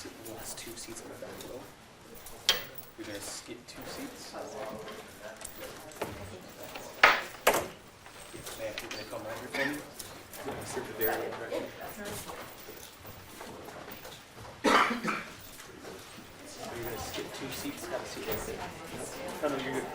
sit in the last 2 seats in the back row. You're going to skip 2 seats. Ma'am, you're going to come right here for me. You're going to sit at the very end right here. You're going to skip 2 seats. Have a seat right there. No, no, you're good.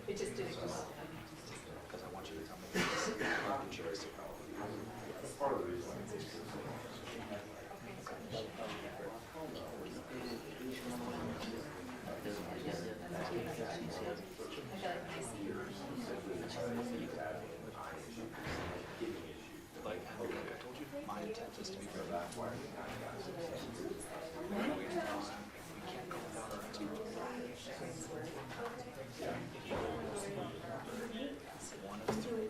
It just didn't come up. Because I want you to tell me this. That's part of the reason. Like I told you, my intent is to be very that way. We can't go without our experts. One of 3.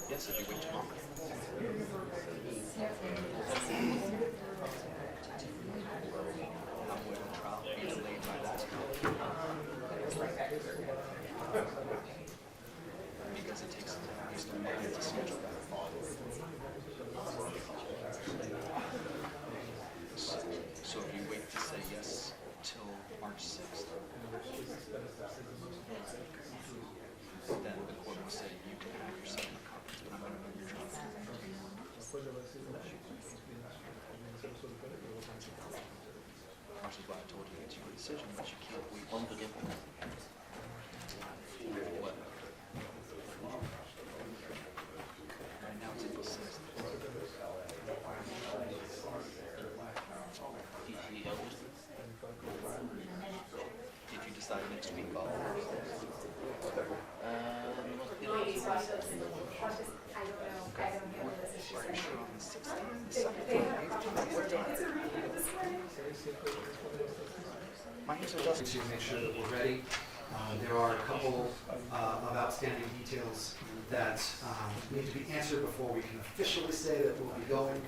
Yes, if you wait too long. Because it takes at least a minute to schedule that. So if you wait to say yes till March 6th, then the court will say you can have your settlement conference, but I'm going to move your trial. Which is why I told you it's your decision, but you can't wait. Unforgivable. What? Right now it's April 6th. Did you decide next week? To make sure that we're ready. There are a couple of outstanding details that need to be answered before we can officially say that we'll be going.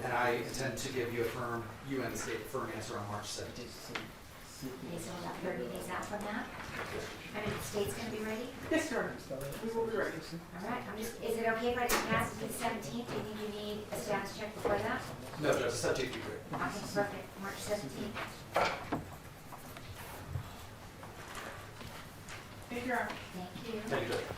And I intend to give you a firm, you and the state, a firm answer on March 17th. Okay, so about 30 days out from that? I mean, the state's going to be ready? Yes, sir. We will be ready. All right, is it okay if I just pass it to the 17th? Do you think you need a status check before that? No, Judge, subject to be great. Okay, perfect. March 17th. Thank you, Your Honor. Thank you. Thank you, Judge.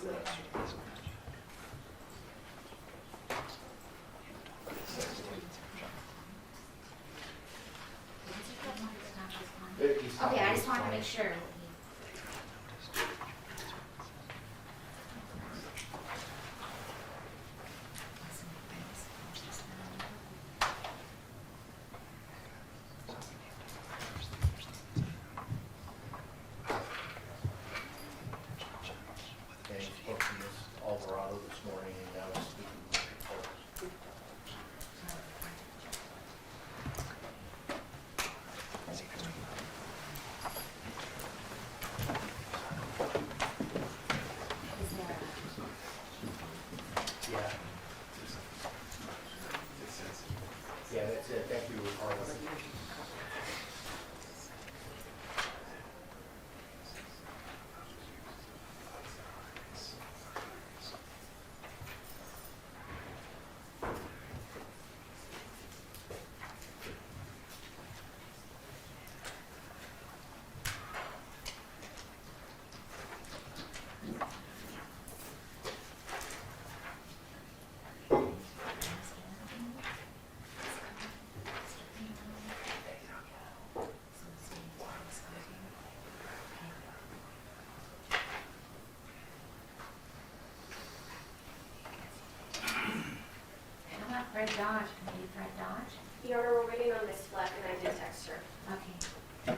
Okay, I just wanted to make sure. And he spoke to Ms. Alvarado this morning, and now he's speaking with the court. Is there Yeah. Yeah, that's it. Thank you, Carlos. How about Fred Dodge? Can we do Fred Dodge? Your Honor, we're waiting on Miss Fleck, and I did text her. Okay.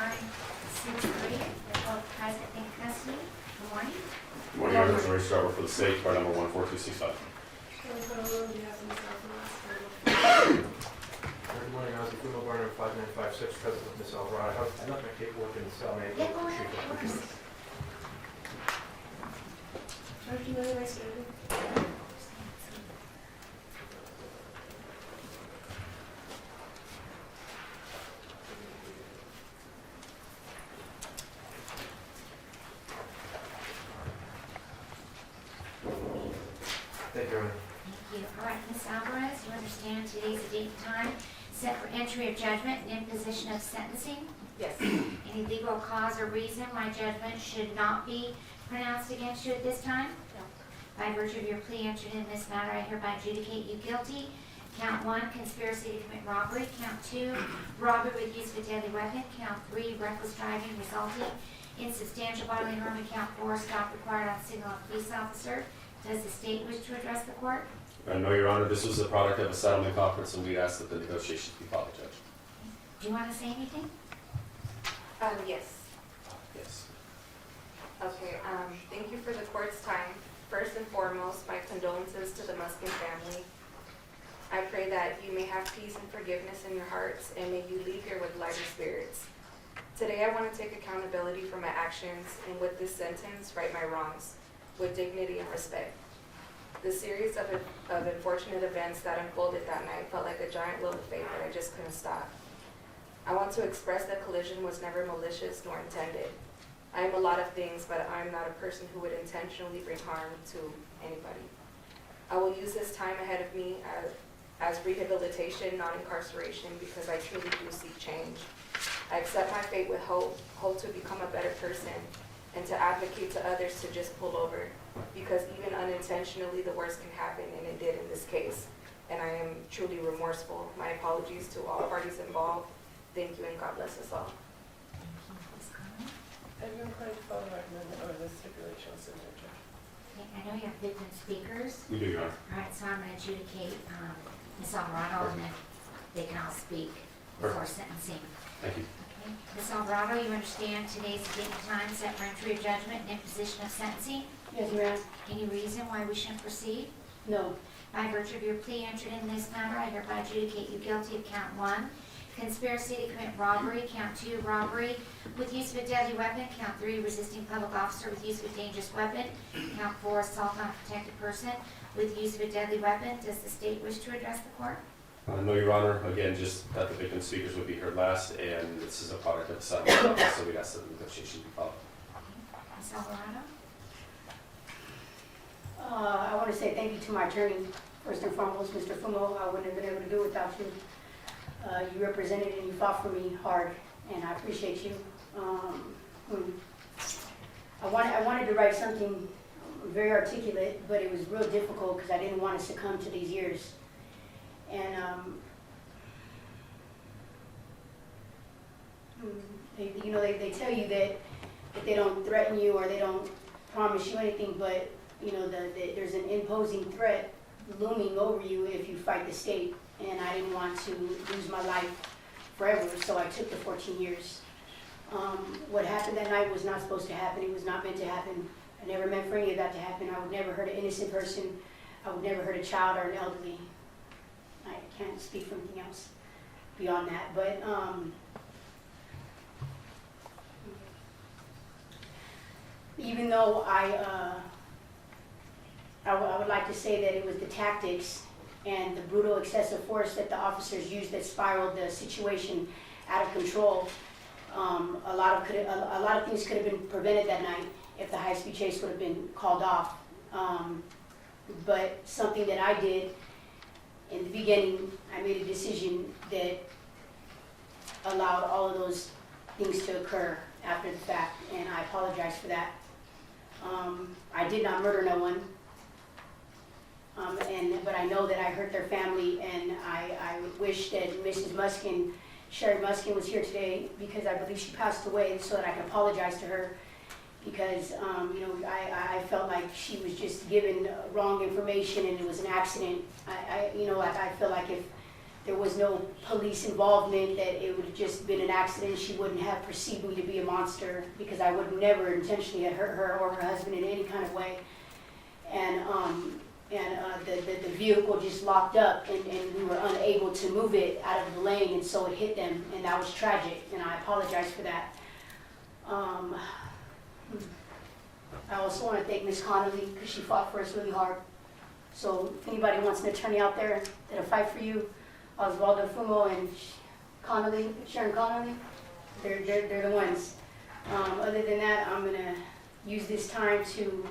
9/6/3, they're both present in custody. Good morning. Good morning, Your Honor. Ray Strauber for the state, car number 14265. Good morning, I was a funeral burner 5956, present with Miss Alvarado. I left my paperwork in the cell, and I Yeah, go ahead, of course. Thank you, Your Honor. Thank you. All right, Ms. Alvarez, you understand today's the date and time set for entry of judgment and imposition of sentencing? Yes. Any legal cause or reason why judgment should not be pronounced against you at this time? No. By virtue of your plea entered in this matter, I hereby adjudicate you guilty. Count 1, conspiracy to commit robbery. Count 2, robbery with use of a deadly weapon. Count 3, reckless driving resulting in substantial bodily harm. And count 4, stop required on signal of police officer. Does the state wish to address the court? No, Your Honor, this was the product of a settlement conference, and we asked that the negotiations be followed, Judge. Do you want to say anything? Yes. Yes. Okay, thank you for the court's time. First and foremost, my condolences to the Muskin family. I pray that you may have peace and forgiveness in your hearts, and may you leave here with lighter spirits. Today, I want to take accountability for my actions, and with this sentence, right my wrongs, with dignity and respect. The series of unfortunate events that unfolded that night felt like a giant load of fate that I just couldn't stop. I want to express that collision was never malicious nor intended. I am a lot of things, but I am not a person who would intentionally bring harm to anybody. I will use this time ahead of me as rehabilitation, not incarceration, because I truly do seek change. I accept my fate with hope to become a better person, and to advocate to others to just pull over, because even unintentionally the worst can happen, and it did in this case. And I am truly remorseful. My apologies to all parties involved. Thank you, and God bless us all. Ms. Conlon? Everyone going to follow recommended or the stipulation of signature? Okay, I know you have victim speakers. We do, Your Honor. All right, so I'm going to adjudicate Ms. Alvarado, and then they can all speak before sentencing. Thank you. Okay, Ms. Alvarado, you understand today's the date and time set for entry of judgment and imposition of sentencing? Yes, ma'am. Any reason why we shouldn't proceed? No. By virtue of your plea entered in this matter, I hereby adjudicate you guilty of count 1, conspiracy to commit robbery. Count 2, robbery with use of a deadly weapon. Count 3, resisting public officer with use of a dangerous weapon. Count 4, assault on a protected person with use of a deadly weapon. Does the state wish to address the court? No, Your Honor, again, just that the victim speakers would be heard last, and this is a product of a settlement conference, so we asked that the negotiations be followed. Ms. Alvarado? I want to say thank you to my attorney, first and foremost, Mr. Fumo. I wouldn't have been able to do it without you. You represented and you fought for me hard, and I appreciate you. I wanted to write something very articulate, but it was real difficult because I didn't want to succumb to these years. And they tell you that they don't threaten you or they don't promise you anything, but there's an imposing threat looming over you if you fight the state. And I didn't want to lose my life forever, so I took the 14 years. What happened that night was not supposed to happen. It was not meant to happen. I never meant for any of that to happen. I would never hurt an innocent person. I would never hurt a child or an elderly. I can't speak for anything else beyond that. But even though I would like to say that it was the tactics and the brutal excessive force that the officers used that spiraled the situation out of control. A lot of things could have been prevented that night if the high-speed chase would have been called off. But something that I did in the beginning, I made a decision that allowed all of those things to occur after the fact, and I apologize for that. I did not murder no one. But I know that I hurt their family, and I would wish that Mrs. Muskin, Sherry Muskin, was here today because I believe she passed away, so that I can apologize to her because I felt like she was just given wrong information and it was an accident. I feel like if there was no police involvement, that it would have just been an accident. She wouldn't have perceived me to be a monster because I would never intentionally have hurt her or her husband in any kind of way. And the vehicle just locked up and we were unable to move it out of the lane, and so it hit them, and that was tragic, and I apologize for that. I also want to thank Ms. Connolly because she fought for us really hard. So if anybody wants an attorney out there that'll fight for you, Osvaldo Fumo and Sharon Connolly, they're the ones. Other than that, I'm gonna use this time to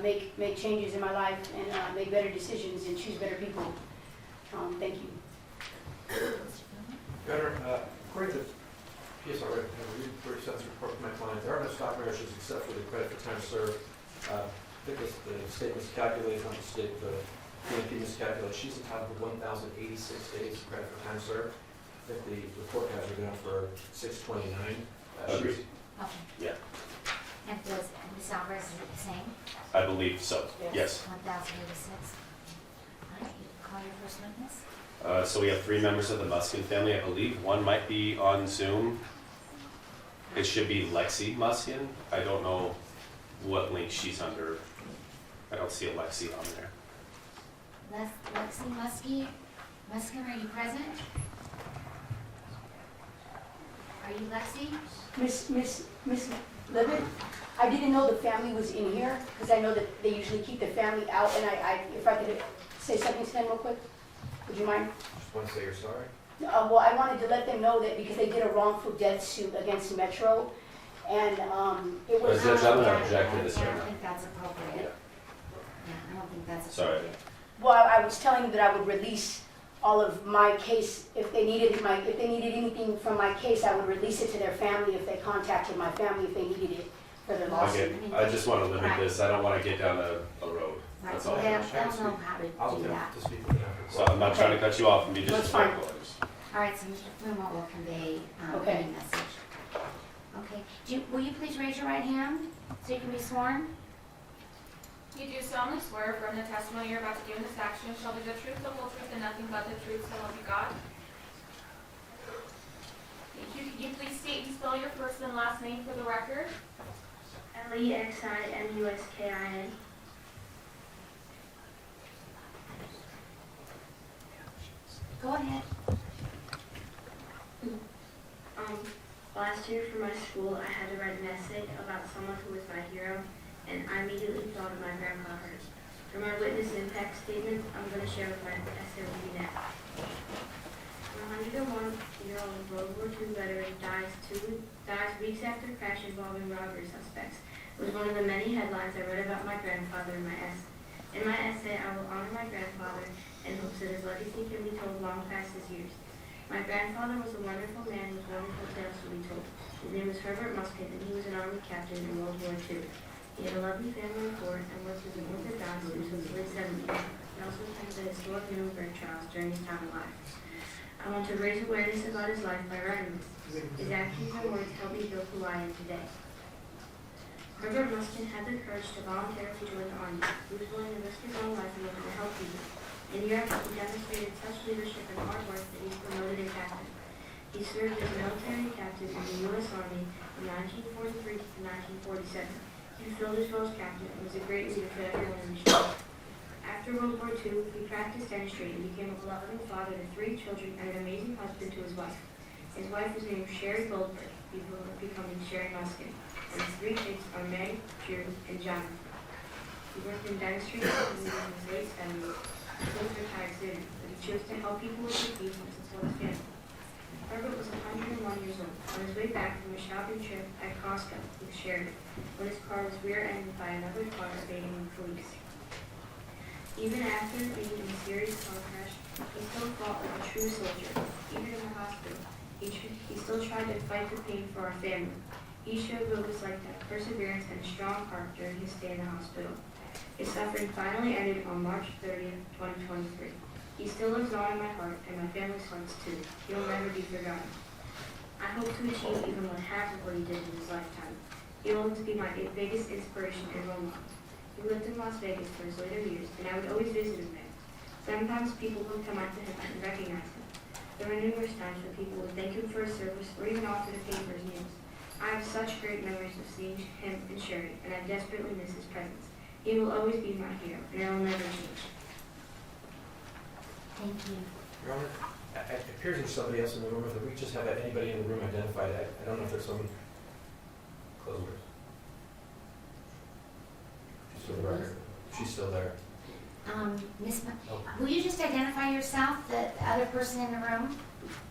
make changes in my life and make better decisions and choose better people. Thank you. Governor, according to PSR, I read 30 cents report from my client, there are no stock measures except for the credit for time served. I think the statement's calculated, not the state, the PNP miscalculated. She's entitled to 1,086 days of credit for time served. I think the report has her down for 629. Agreed. Okay. Yeah, And does Ms. Alvarez is it the same? I believe so, yes. 1,086. All right, you can call your first witness. So we have 3 members of the Muskin family. I believe one might be on Zoom. It should be Lexi Muskin. I don't know what link she's under. I don't see a Lexi on there. Lexi Muskin, are you present? Are you Lexi? Miss Leavitt, I didn't know the family was in here because I know that they usually keep the family out, and if I could say something to them real quick, would you mind? Just want to say you're sorry. Well, I wanted to let them know that because they did a wrongful death suit against Metro, and it was. President, I'm gonna Yeah, object to this I right don't now. think that's appropriate. Yeah, I don't think that's Sorry. appropriate. Well, I was telling them that I would release all of my case if they needed anything from my case. I would release it to their family if they contacted my family if they needed it for their lawsuit. Okay, I just want to limit this. I don't want to get down a road. Right, That's so all. they'll know how I'll to do that. attempt to speak with them. So I'm not trying to cut you off and be That's fine. disrespectful. All right, so Mr. Fumo will convey Okay. any message. Okay, will you please raise your right hand so you can be sworn? You do solemnly swear affirm the testimony you're about to give in this action shall be the truth, the whole truth, and nothing but the truth, so help you God? Thank you. Could you please state and spell your first and last name for the record? Leximuskin. Go ahead. Last year for my school, I had to write an essay about someone who was my hero, and I immediately thought of my grandfather. For my witness impact statement, I'm going to share with my essay with you now. A 101-year-old World War II veteran dies weeks after crash involving robbery suspects. It was one of the many headlines I read about my grandfather in my essay. In my essay, I will honor my grandfather in hopes that his legacy can be told long past his years. My grandfather was a wonderful man with wonderful tales to be told. His name was Herbert Muskin, and he was an Army captain in World War II. He had a lovely family of 4 and worked as an orthodontist until his late 70s. He also attended the historic Nuremberg trials during his time alive. I want to raise awareness about his life by writing this. His actions and words helped me build who I am today. Herbert Muskin had the courage to voluntarily join the Army. He was willing to risk his own life in order to help people. In Europe, he demonstrated such leadership and hard work that he was promoted in captain. He served as military captain in the U.S. Army from 1943 to 1947. He fulfilled his role as captain and was a great leader for everyone in the ship. After World War II, he practiced dentistry and became a loving father to 3 children and an amazing husband to his wife. His wife was named Sherry Goldberg, becoming Sherry Muskin, and his 3 kids are Meg, Drew, and Jonathan. He worked in dentistry until he was in his late 70s. He was retired soon, but he chose to help people with disease and support his family. Herbert was 101 years old. On his way back from a shopping trip at Costco with Sheridan, when his car was rear-ended by another car evading the police. Even after being in a serious car crash, he still fought like a true soldier. Even in the hospital, he still tried to fight the pain for our family. He showed what it was like to have perseverance and a strong heart during his stay in the hospital. His suffering finally ended on March 30th, 2023. He still lives on in my heart, and my family's hearts too. He will never be forgotten. I hope to achieve even one half of what he did in his lifetime. He will always be my biggest inspiration and role model. He lived in Las Vegas for his later years, and I would always visit him there. Sometimes people would come up to him and recognize him. There were numerous times when people would thank him for his service or even offer to pay for his meals. I have such great memories of seeing him and Sherry, and I desperately miss his presence. He will always be my hero, and I will never change. Thank you. Your Honor, it appears there's somebody else in the room. If we just have anybody in the room identified, I don't know if there's someone closer. She's still there. She's still there. Miss, Oh. will you just identify yourself, the other person in the room?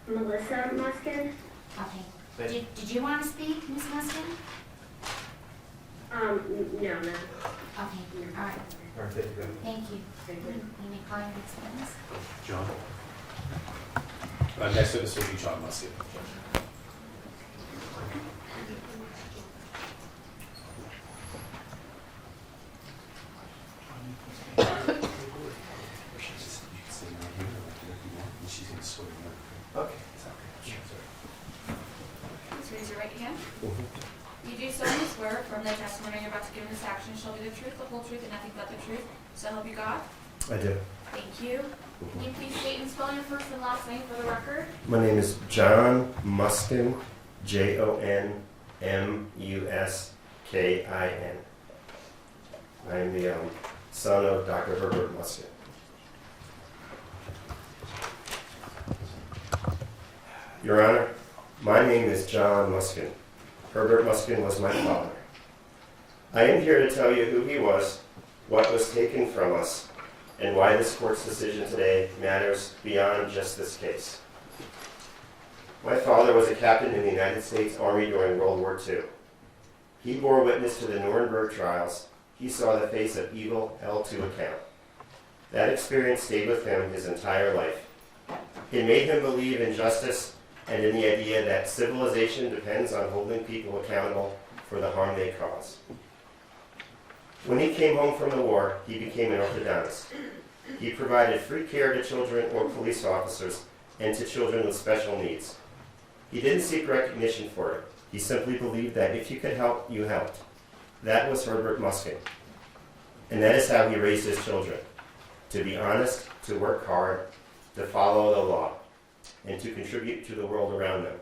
Melissa Muskin? Okay. Thank you. Did you want to speak, Miss Muskin? No. Okay, all right, All right, thank you. thank you. You may call your next witness. John? Next witness will be John Musket. Okay. Please raise your right hand. You do solemnly swear from the testimony you're about to give in this action shall be the truth, the whole truth, and nothing but the truth, so help you God? I do. Thank you. Can you please state and spell your first and last name for the record? My name is John Muskin, Jonmuskin. I am the son of Dr. Herbert Muskin. Your Honor, my name is John Muskin. Herbert Muskin was my father. I am here to tell you who he was, what was taken from us, and why this court's decision today matters beyond just this case. My father was a captain in the United States Army during World War II. He bore witness to the Nuremberg trials. He saw the face of evil held to account. That experience stayed with him his entire life. It made him believe in justice and in the idea that civilization depends on holding people accountable for the harm they cause. When he came home from the war, he became an orthodontist. He provided free care to children or police officers and to children with special needs. He didn't seek recognition for it. He simply believed that if you could help, you helped. That was Herbert Muskin. And that is how he raised his children. To be honest, to work hard, to follow the law, and to contribute to the world around them.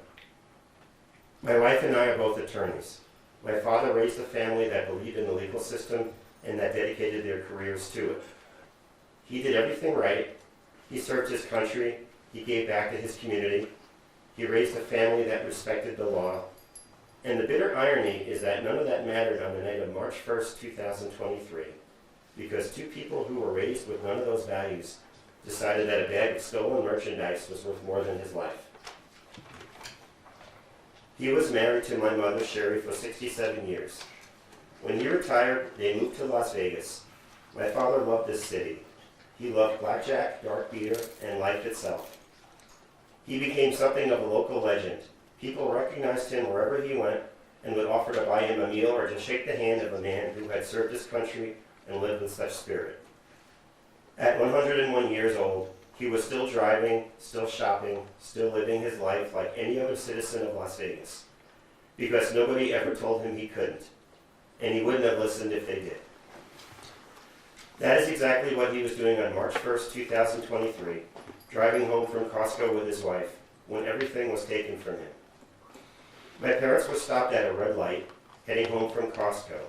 My wife and I are both attorneys. My father raised a family that believed in the legal system and that dedicated their careers to it. He did everything right. He served his country. He gave back to his community. He raised a family that respected the law. And the bitter irony is that none of that mattered on the night of March 1st, 2023, because two people who were raised with none of those values decided that a bag of stolen merchandise was worth more than his life. He was married to my mother, Sherry, for 67 years. When he retired, they moved to Las Vegas. My father loved this city. He loved blackjack, dark beer, and life itself. He became something of a local legend. People recognized him wherever he went and would offer to buy him a meal or to shake the hand of a man who had served his country and lived in such spirit. At 101 years old, he was still driving, still shopping, still living his life like any other citizen of Las Vegas, because nobody ever told him he couldn't, and he wouldn't have listened if they did. That is exactly what he was doing on March 1st, 2023, driving home from Costco with his wife, when everything was taken from him. My parents were stopped at a red light, heading home from Costco,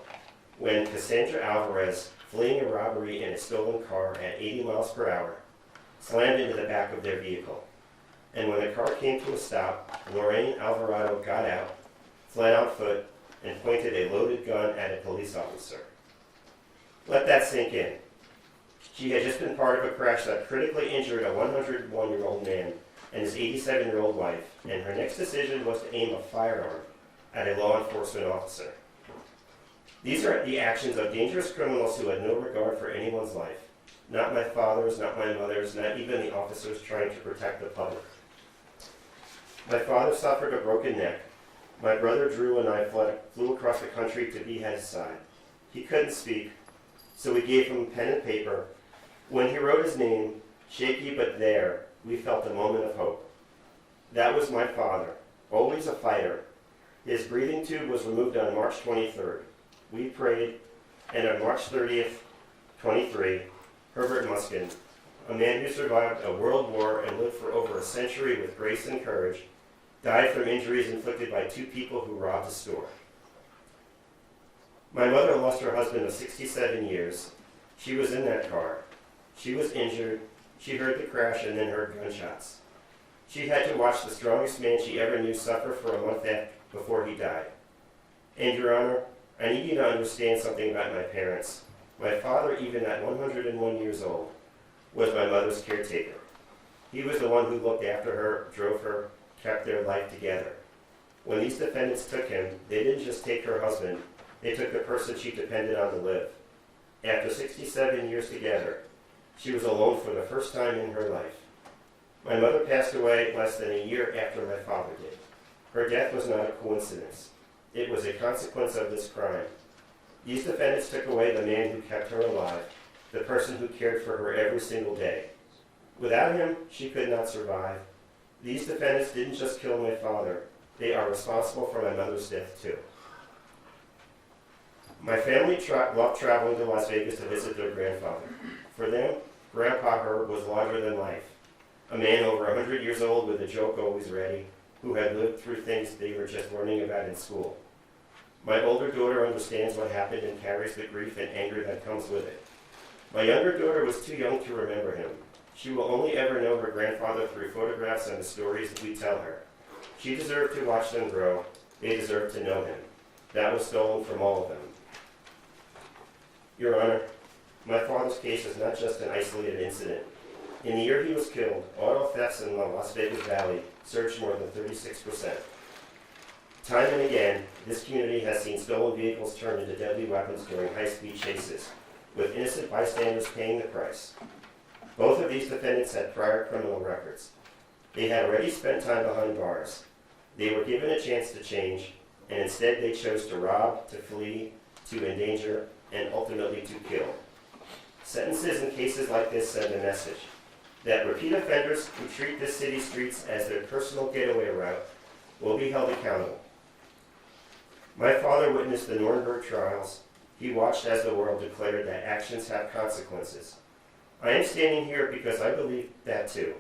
when Kassandra Alvarez, fleeing a robbery in a stolen car at 80 miles per hour, slammed into the back of their vehicle. And when the car came to a stop, Lorraine Alvarado got out, fled on foot, and pointed a loaded gun at a police officer. Let that sink in. She had just been part of a crash that critically injured a 101-year-old man and his 87-year-old wife, and her next decision was to aim a firearm at a law enforcement officer. These are the actions of dangerous criminals who had no regard for anyone's life. Not my father's, not my mother's, not even the officers trying to protect the public. My father suffered a broken neck. My brother Drew and I flew across the country to be at his side. He couldn't speak, so we gave him pen and paper. When he wrote his name, shaky but there, we felt a moment of hope. That was my father, always a fighter. His breathing tube was removed on March 23rd. We prayed, and on March 30th, 23, Herbert Muskin, a man who survived a world war and lived for over a century with grace and courage, died from injuries inflicted by two people who robbed a store. My mother lost her husband of 67 years. She was in that car. She was injured. She heard the crash and then heard gunshots. She had to watch the strongest man she ever knew suffer for a month before he died. And Your Honor, I need you to understand something about my parents. My father, even at 101 years old, was my mother's caretaker. He was the one who looked after her, drove her, kept their life together. When these defendants took him, they didn't just take her husband, they took the person she depended on to live. After 67 years together, she was alone for the first time in her life. My mother passed away less than a year after my father did. Her death was not a coincidence. It was a consequence of this crime. These defendants took away the man who kept her alive, the person who cared for her every single day. Without him, she could not survive. These defendants didn't just kill my father, they are responsible for my mother's death too. My family loved traveling to Las Vegas to visit their grandfather. For them, Grandpa Herb was larger than life. A man over 100 years old with a joke always ready, who had lived through things they were just learning about in school. My older daughter understands what happened and carries the grief and anger that comes with it. My younger daughter was too young to remember him. She will only ever know her grandfather through photographs and the stories that we tell her. She deserved to watch them grow. They deserved to know him. That was stolen from all of them. Your Honor, my father's case is not just an isolated incident. In the year he was killed, auto thefts in the Las Vegas Valley surged more than 36%. Time and again, this community has seen stolen vehicles turned into deadly weapons during high-speed chases, with innocent bystanders paying the price. Both of these defendants had prior criminal records. They had already spent time behind bars. They were given a chance to change, and instead they chose to rob, to flee, to endanger, and ultimately to kill. Sentences in cases like this send a message that repeat offenders who treat this city's streets as their personal getaway route will be held accountable. My father witnessed the Nuremberg trials. He watched as the world declared that actions have consequences. I am standing here because I believe that too.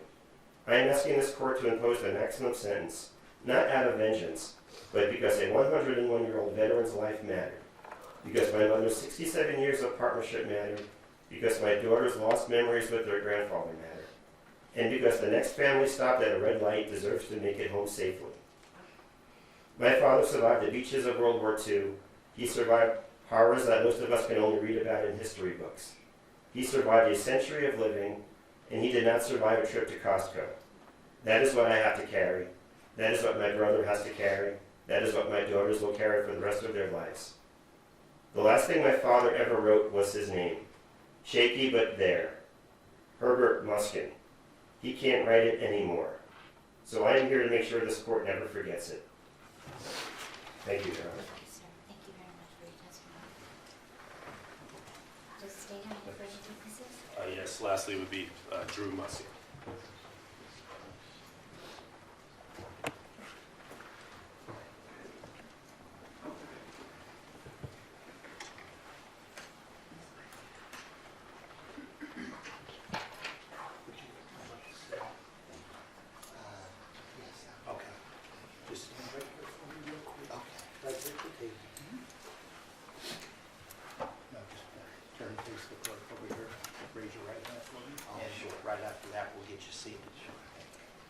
I am asking this court to impose the maximum sentence, not out of vengeance, but because a 101-year-old veteran's life mattered, because my mother's 67 years of partnership mattered, because my daughter's lost memories with their grandfather mattered, and because the next family stopped at a red light deserves to make it home safely. My father survived the beaches of World War II. He survived horrors that most of us can only read about in history books. He survived a century of living, and he did not survive a trip to Costco. That is what I have to carry. That is what my brother has to carry. That is what my daughters will carry for the rest of their lives. The last thing my father ever wrote was his name. Shaky but there. Herbert Muskin. He can't write it anymore. So I am here to make sure this court never forgets it. Thank you, Your Honor. Thank you, sir. Thank you very much for your testimony. Does the state have any further witnesses? Yes, lastly would be Drew Muskie.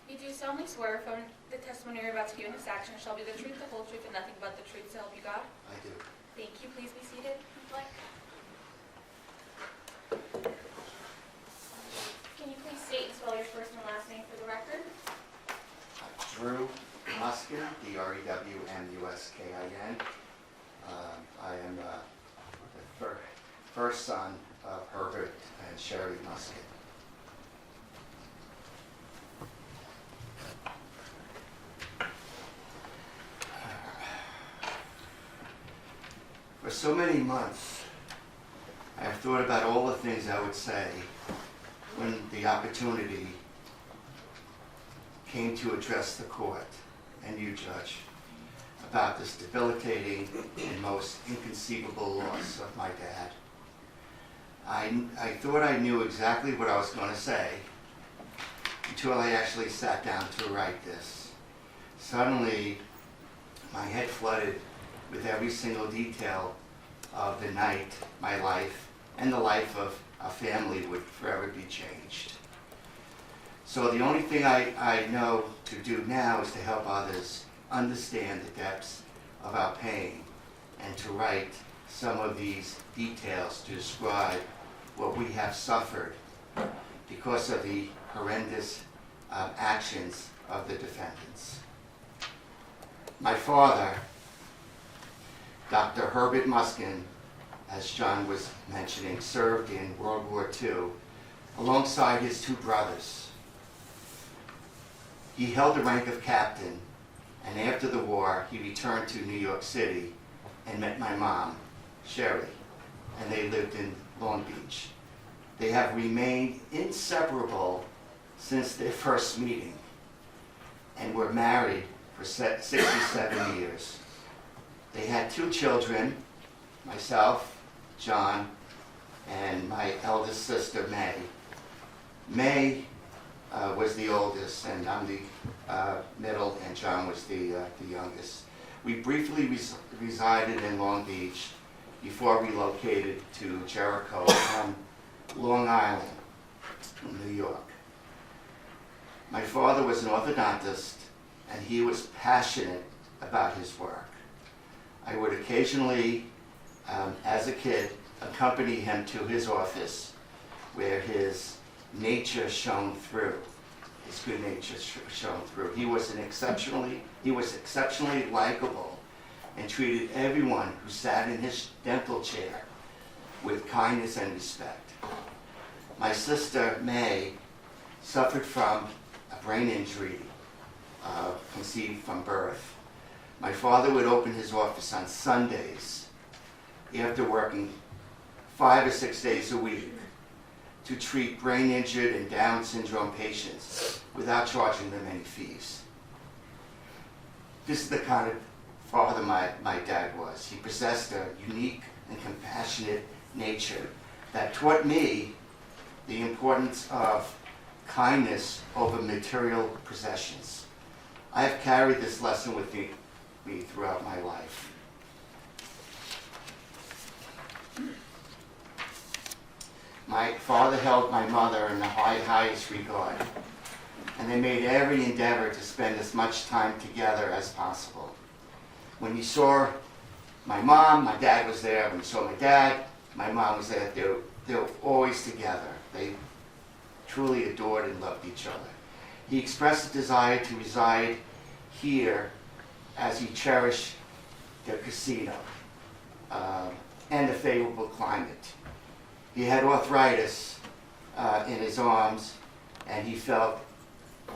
You do solemnly swear from the testimony you're about to give in this action shall be the truth, the whole truth, and nothing but the truth, so help you God? I do. Thank you. Please be seated, if you'd like. Can you please state and spell your first and last name for the record? Drew Muskin, D-R-E-W-M-U-S-K-I-N. I am the first son of Herbert and Sherry Muskin. For so many months, I have thought about all the things I would say when the opportunity came to address the court and you, Judge, about this debilitating and most inconceivable loss of my dad. I thought I knew exactly what I was going to say until I actually sat down to write this. Suddenly, my head flooded with every single detail of the night, my life, and the life of a family would forever be changed. So the only thing I know to do now is to help others understand the depths of our pain and to write some of these details to describe what we have suffered because of the horrendous actions of the defendants. My father, Dr. Herbert Muskin, as John was mentioning, served in World War II alongside his two brothers. He held the rank of captain, and after the war, he returned to New York City and met my mom, Sherry, and they lived in Long Beach. They have remained inseparable since their first meeting and were married for 67 years. They had 2 children, myself, John, and my eldest sister, May. May was the oldest, and I'm the middle, and John was the youngest. We briefly resided in Long Beach before relocated to Jericho on Long Island, New York. My father was an orthodontist, and he was passionate about his work. I would occasionally, as a kid, accompany him to his office where his nature shone through, his good nature shone through. He was exceptionally likable and treated everyone who sat in his dental chair with kindness and respect. My sister, May, suffered from a brain injury conceived from birth. My father would open his office on Sundays after working 5 or 6 days a week to treat brain injured and Down syndrome patients without charging them any fees. This is the kind of father my dad was. He possessed a unique and compassionate nature that taught me the importance of kindness over material possessions. I have carried this lesson with me throughout my life. My father held my mother in the highest regard, and they made every endeavor to spend as much time together as possible. When you saw my mom, my dad was there. When you saw my dad, my mom was there. They were always together. They truly adored and loved each other. He expressed a desire to reside here as he cherished the casino and the favorable climate. He had arthritis in his arms, and he felt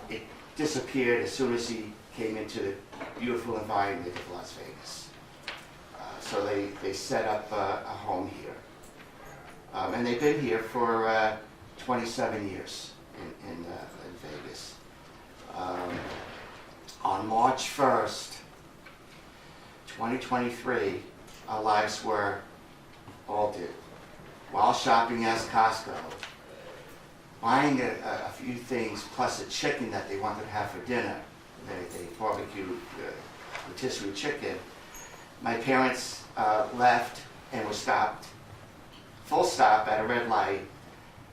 it disappeared as soon as he came into the beautiful environment of Las Vegas. So they set up a home here. And they've been here for 27 years in Vegas. On March 1st, 2023, our lives were altered. While shopping at Costco, buying a few things plus a chicken that they wanted to have for dinner, they barbecued rotisserie chicken, my parents left and were stopped, full stop at a red light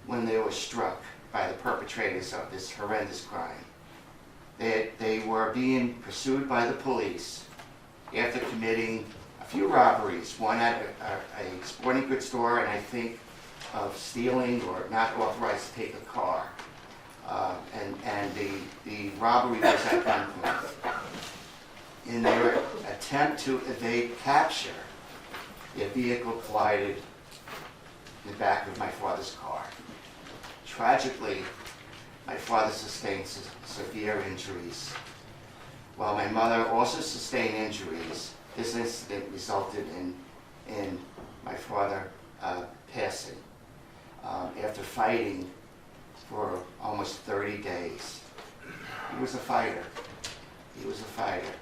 when they were struck by the perpetrators of this horrendous crime. They were being pursued by the police after committing a few robberies, one at a sporting goods store, and I think of stealing or not authorized to take a car. And the robbery was at gunpoint. In their attempt to evade capture, their vehicle collided in the back of my father's car. Tragically, my father sustained severe injuries, while my mother also sustained injuries. This incident resulted in my father passing after fighting for almost 30 days. He was a fighter. He was a fighter.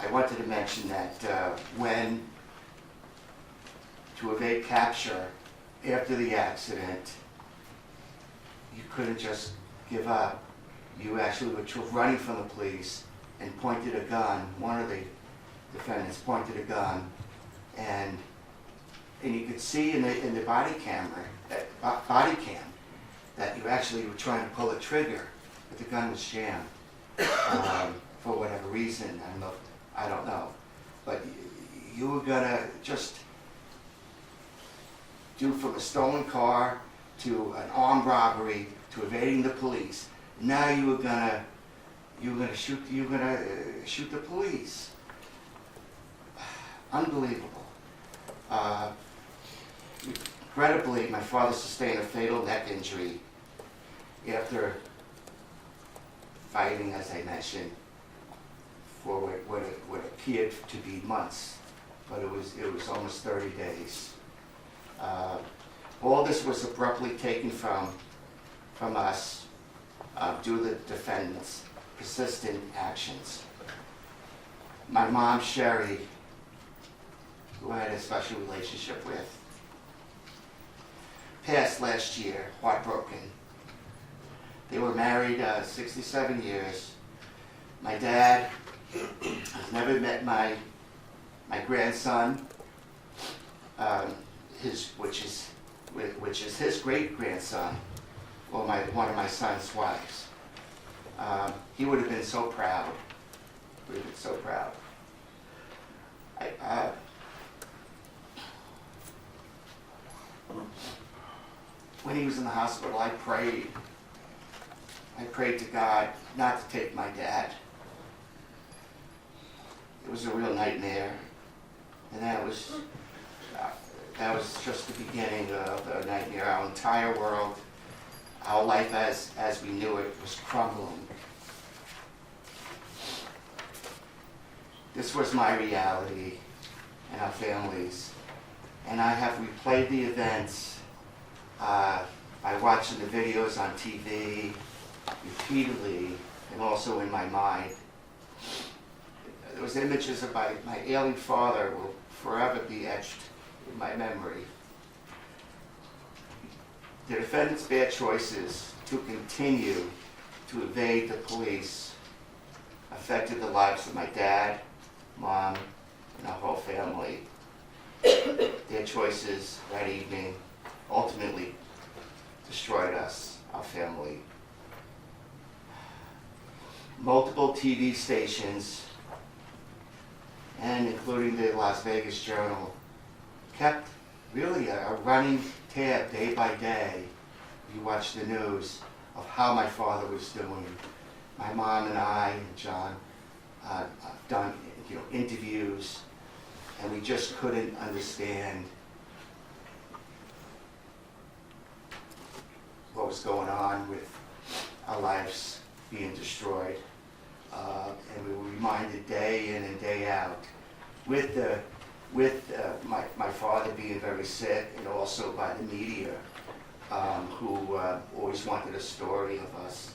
I wanted to mention that when to evade capture after the accident, you couldn't just give up. You actually were running from the police and pointed a gun. One of the defendants pointed a gun, and you could see in the body cam that you actually were trying to pull the trigger, but the gun was jammed for whatever reason. I don't know, but you were gonna just do from a stolen car to an armed robbery to evading the police. Now you were gonna shoot the police. Unbelievable. Regrettably, my father sustained a fatal neck injury after fighting, as I mentioned, for what appeared to be months, but it was almost 30 days. All this was abruptly taken from us due to the defendant's persistent actions. My mom, Sherry, who I had a special relationship with, passed last year, heartbroken. They were married 67 years. My dad has never met my grandson, which is his great-grandson, or one of my son's wives. He would have been so proud. Would have been so proud. When he was in the hospital, I prayed to God not to take my dad. It was a real nightmare, and that was just the beginning of the nightmare. Our entire world, our life as we knew it, was crumbling. This was my reality and our families, and I have replayed the events by watching the videos on TV repeatedly and also in my mind. Those images of my ailing father will forever be etched in my memory. The defendant's bad choices to continue to evade the police affected the lives of my dad, mom, and our whole family. Their choices that evening ultimately destroyed us, our family. Multiple TV stations, and including the Las Vegas Journal, kept really a running tab day by day. You watch the news of how my father was doing. My mom and I and John done interviews, and we just couldn't understand what was going on with our lives being destroyed. And we were reminded day in and day out, with my father being very sick, and also by the media, who always wanted a story of us,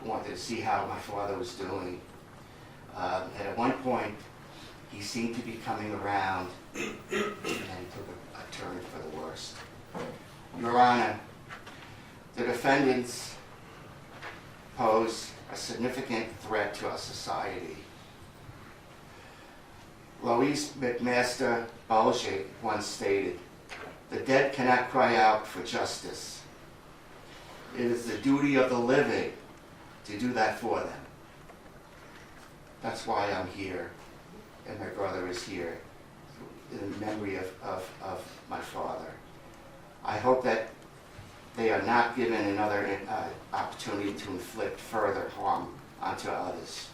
wanted to see how my father was doing. And at one point, he seemed to be coming around, and he took a turn for the worst. Your Honor, the defendants pose a significant threat to our society. Louise McMaster Balge once stated, "The dead cannot cry out for justice. It is the duty of the living to do that for them." That's why I'm here, and my brother is here, in memory of my father. I hope that they are not given another opportunity to inflict further harm onto others.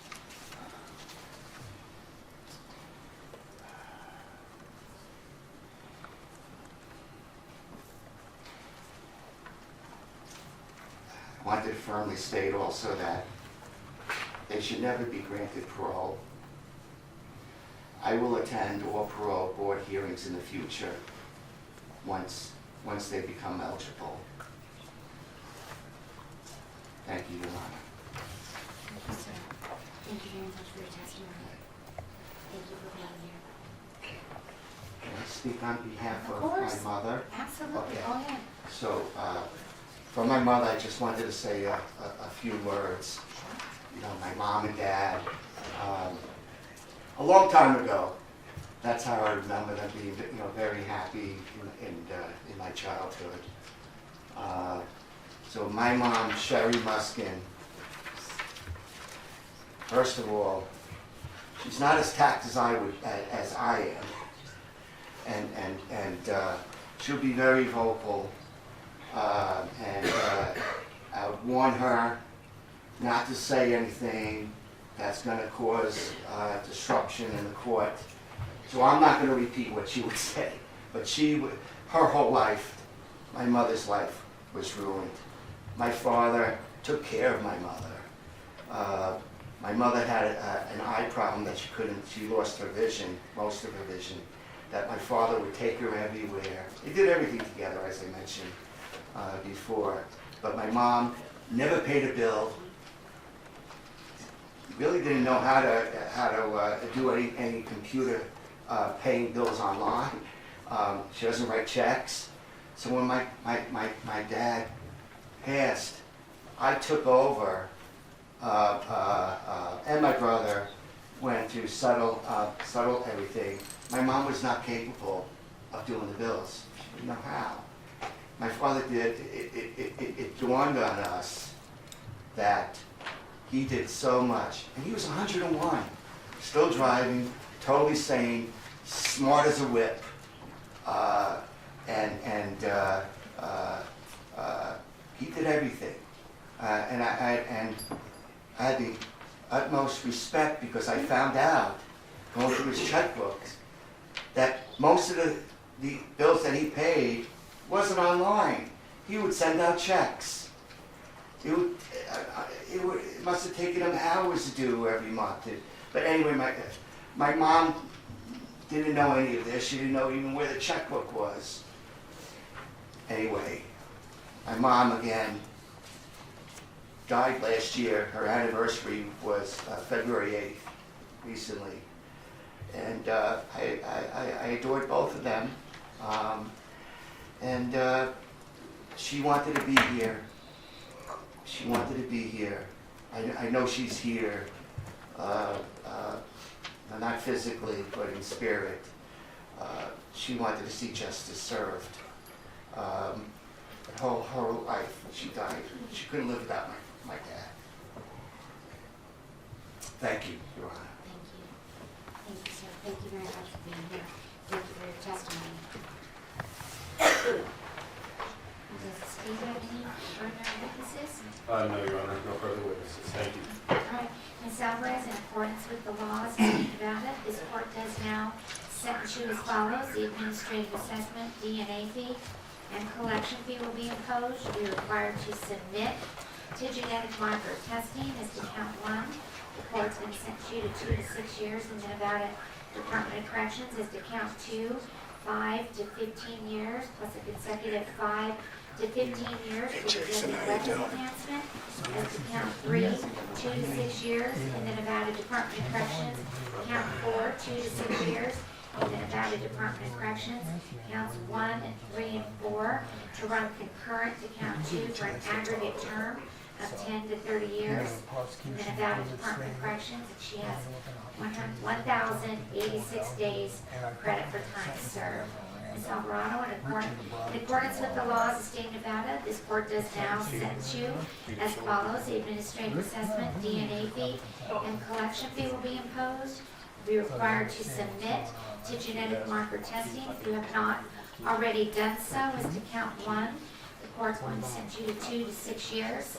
I wanted to firmly state also that they should never be granted parole. I will attend all parole board hearings in the future once they become eligible. Thank you, Your Honor. Thank you, sir. Thank you very much for your testimony. Thank you for being here. Can I speak on behalf Of of course. my mother? Absolutely, Okay. go ahead. So, for my mother, I just wanted to say a few words. You know, my mom and dad, a long time ago, that's how I remember them being, you know, very happy in my childhood. So my mom, Sherry Muskin, first of all, she's not as tact as I am, and she'll be very vocal, and I would warn her not to say anything that's going to cause disruption in the court. So I'm not going to repeat what she would say, but her whole life, my mother's life, was ruined. My father took care of my mother. My mother had an eye problem that she lost her vision, most of her vision, that my father would take her everywhere. They did everything together, as I mentioned before. But my mom never paid a bill, really didn't know how to do any computer paying bills online. She doesn't write checks. So when my dad passed, I took over, and my brother went to settle everything. My mom was not capable of doing the bills. She didn't know how. My father did. It dawned on us that he did so much. And he was 101, still driving, totally sane, smart as a whip. He did everything. And I had the utmost respect because I found out, going through his checkbooks, that most of the bills that he paid wasn't online. He would send out checks. It must have taken him hours to do every month. But anyway, my mom didn't know any of this. She didn't know even where the checkbook was. Anyway, my mom, again, died last year. Her anniversary was February 8th, recently. And I adored both of them. She wanted to be here. She wanted to be here. I know she's here, not physically, but in spirit. She wanted to see justice served. Her whole life, she died. She couldn't live without my dad. Thank you, Your Honor. Thank you. Thank you, sir. Thank you very much for being here. Thank you for your testimony. Does the state have any further witnesses? No, Your Honor, no further witnesses. Thank you. All right. Ms. Alvarez, in accordance with the laws of the state of Nevada, this court does now sentence you as follows. The administrative assessment, DNA fee, and collection fee will be imposed. You'll be required to submit to genetic marker testing as to count 1. The court's going to sentence you to 2 to 6 years in the Nevada Department of Corrections as to count 2, 5 to 15 years, plus a consecutive 5 to 15 years for the deadly weapon enhancement. As to count 3, 2 to 6 years in the Nevada Department of Corrections. Count 4, 2 to 6 years in the Nevada Department of Corrections. Counts 1, 3, and 4 to run concurrent to count 2 for an aggregate term of 10 to 30 years in the Nevada Department of Corrections. And she has 1,086 days credit for time served. Ms. Alvarado, in accordance with the laws of the state of Nevada, this court does now sentence you as follows. The administrative assessment, DNA fee, and collection fee will be imposed. You'll be required to submit to genetic marker testing if you have not already done so. As to count 1, the court's going to sentence you to 2 to 6 years.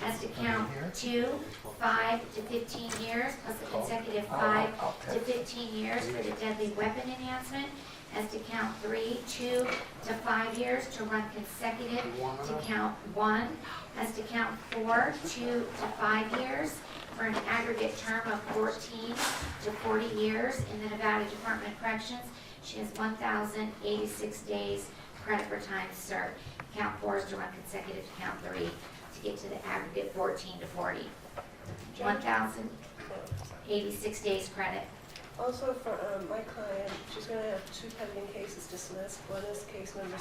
As to count 2, 5 to 15 years, plus a consecutive 5 to 15 years for the deadly weapon enhancement. As to count 3, 2 to 5 years to run consecutive to count 1. As to count 4, 2 to 5 years for an aggregate term of 14 to 40 years in the Nevada Department of Corrections. She has 1,086 days credit for time served. Count 4 is to run consecutive to count 3 to get to the aggregate 14 to 40. 1,086 days credit. Also for my client, she's going to have 2 pending cases dismissed. One is case number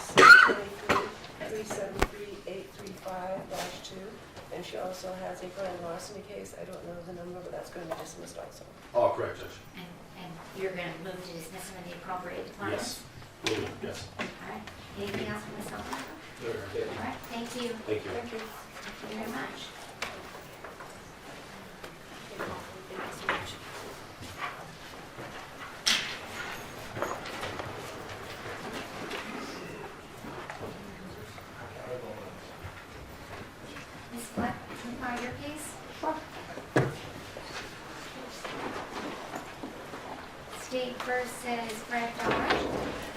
623-373-835-2, and she also has a grand larceny case. I don't know the number, but that's going to be dismissed also. Oh, correct, Judge. And you're gonna move to dismiss them in the appropriate departments? Yes. Yes. All right. Anything else from Ms. Alvarado? All right, thank you. Thank you. Thank you. Thank you very much. Ms. Fleck, can you call your case? State versus Fred Dodge,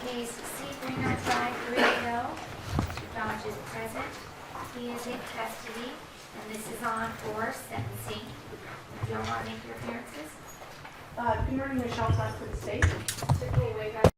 case C-39530. Mr. Dodge is present. He is in custody, and this is on for sentencing. Do you want to make your appearances? Good morning, Michelle Leavitt for the state. Typically, way back